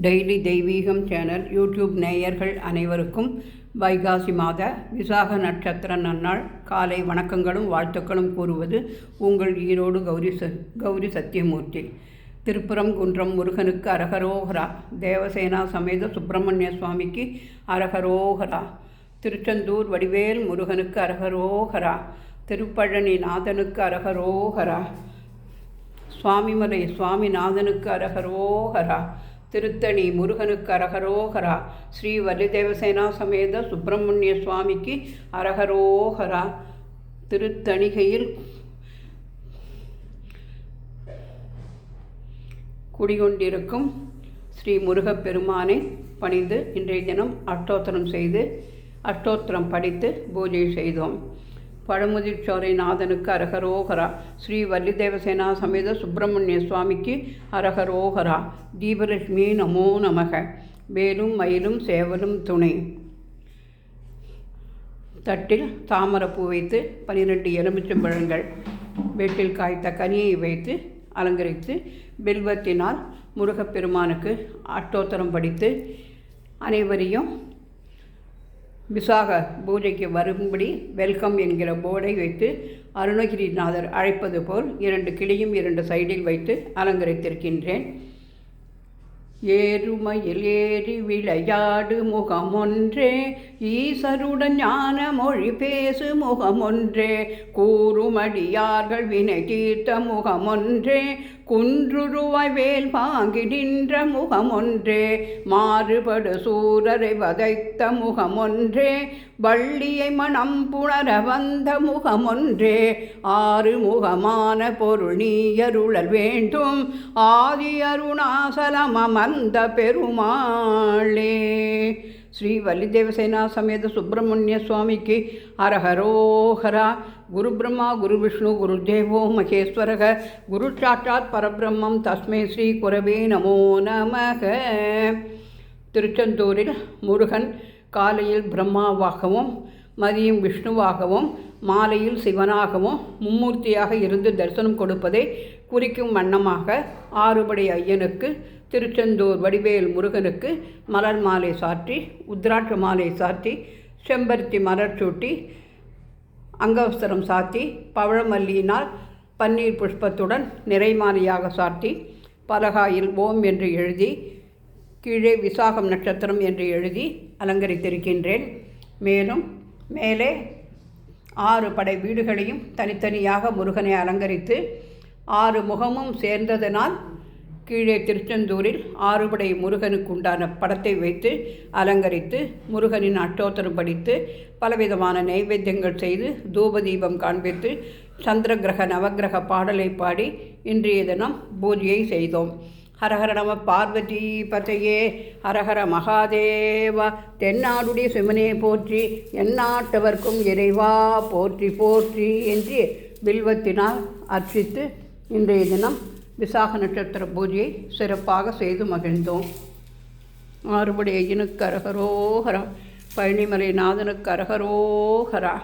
Daily தெய்வீகம் channel YouTube நேயர்கள் அனைவருக்கும் வைகாசி மாத விசாக நட்சத்திர நன்னாள் காலை வணக்கங்களும் வாழ்த்துக்களும் கூறுவது உங்கள் ஈரோடு கௌரி சத்தியமூர்த்தி. திருப்பரங்குன்றம் முருகனுக்கு அரகரோகரா. தேவசேனா சமேத சுப்பிரமணிய சுவாமிக்கு அரகரோகரா. திருச்செந்தூர் வடிவேல் முருகனுக்கு அரகரோகரா. திருப்பழனி நாதனுக்கு அரகரோகரா. சுவாமிமலை சுவாமிநாதனுக்கு அரகரோகரா. திருத்தணி முருகனுக்கு அரகரோகரா. ஸ்ரீ வள்ளிதேவசேனா சமேத சுப்பிரமணிய சுவாமிக்கு அரகரோகரா. திருத்தணிகையில் குடிகொண்டிருக்கும் ஸ்ரீ முருகப்பெருமானை பணிந்து இன்றைய தினம் அஷ்டோத்திரம் செய்து அஷ்டோத்திரம் படித்து பூஜை செய்தோம். பழமுதிர்ச்சோலை நாதனுக்கு அரகரோகரா. ஸ்ரீ வள்ளிதேவசேனா சமேத சுப்பிரமணிய சுவாமிக்கு அரகரோகரா. தீபலட்சுமி நமோ நமக. வேலும் மயிலும் சேவலும் துணை. தட்டில் தாமரப்பூ வைத்து 12 எலுமிச்சம்பழங்கள் வீட்டில் காய்த்த கனியை வைத்து அலங்கரித்து பில்வத்தினால் முருகப்பெருமானுக்கு அஷ்டோத்திரம் படித்து அனைவரையும் விசாக பூஜைக்கு வரும்படி வெல்கம் என்கிற போர்டை வைத்து அருணகிரிநாதர் அழைப்பது போல் 2 கிளியும் 2 சைடில் வைத்து அலங்கரித்திருக்கின்றேன். ஏறுமையில் ஏறி விளையாடு முகமொன்றே, ஈசருடன் ஞான மொழி பேசு முகமொன்றே, கூறுமடியார்கள் வினை தீர்த்த முகமொன்றே, குன்றுருவாய் வேல் பாங்கி நின்ற முகமொன்றே, மாறுபடு சூரரை வதைத்த முகமொன்றே, வள்ளியை மனம் புணர வந்த முகமொன்றே, ஆறு முகமான பொருள் நீயருளல் வேண்டும், ஆதி அருணாசலம் அமர்ந்த பெருமாளே. ஸ்ரீ வள்ளிதேவசேனா சமேத சுப்பிரமணிய சுவாமிக்கு அரஹரோஹரா. குரு பிரம்மா குரு விஷ்ணு குரு தேவோ மகேஸ்வரக, குரு சாட்சாத் பரபிரம்மம் தஸ்மை ஸ்ரீ குரவே நமோ நமக. திருச்செந்தூரில் முருகன் காலையில் பிரம்மாவாகவும் மதியம் விஷ்ணுவாகவும் மாலையில் சிவனாகவும் மும்மூர்த்தியாக இருந்து தரிசனம் கொடுப்பதை குறிக்கும் வண்ணமாக ஆறுபடை ஐயனுக்கு திருச்செந்தூர் வடிவேல் முருகனுக்கு மலர் மாலை சாற்றி உத்ராட்ச மாலை சாற்றி செம்பருத்தி மலர் சூட்டி அங்கவஸ்திரம் சாத்தி பவழமல்லியினால் பன்னீர் புஷ்பத்துடன் நிறைமாலையாக சாட்டி பலகாயில் ஓம் என்று எழுதி கீழே விசாகம் நட்சத்திரம் என்று எழுதி அலங்கரித்திருக்கின்றேன். மேலும் மேலே 6 படை வீடுகளையும் தனித்தனியாக முருகனை அலங்கரித்து 6 முகமும் சேர்ந்ததனால் கீழே திருச்செந்தூரில் 6 படை முருகனுக்கு உண்டான படத்தை வைத்து அலங்கரித்து முருகனின் அஷ்டோத்திரம் படித்து பலவிதமான நைவேத்தியங்கள் செய்து தூபதீபம் காண்பித்து சந்திர கிரக நவகிரக பாடலை பாடி இன்றைய தினம் பூஜையை செய்தோம். ஹரஹர நம பார்வதி பதையே, ஹரஹர மகாதேவா. தென்னாடுடைய சிவனே போற்றி, எந்நாட்டவர்க்கும் இறைவா போற்றி போற்றி என்று பில்வத்தினால் அர்ச்சித்து இன்றைய தினம் விசாக நட்சத்திர பூஜையை சிறப்பாக செய்து மகிழ்ந்தோம். ஆறுபடை ஐயனுக்கு அரகரோகரா. பழனிமலை நாதனுக்கு அரகரோகரா.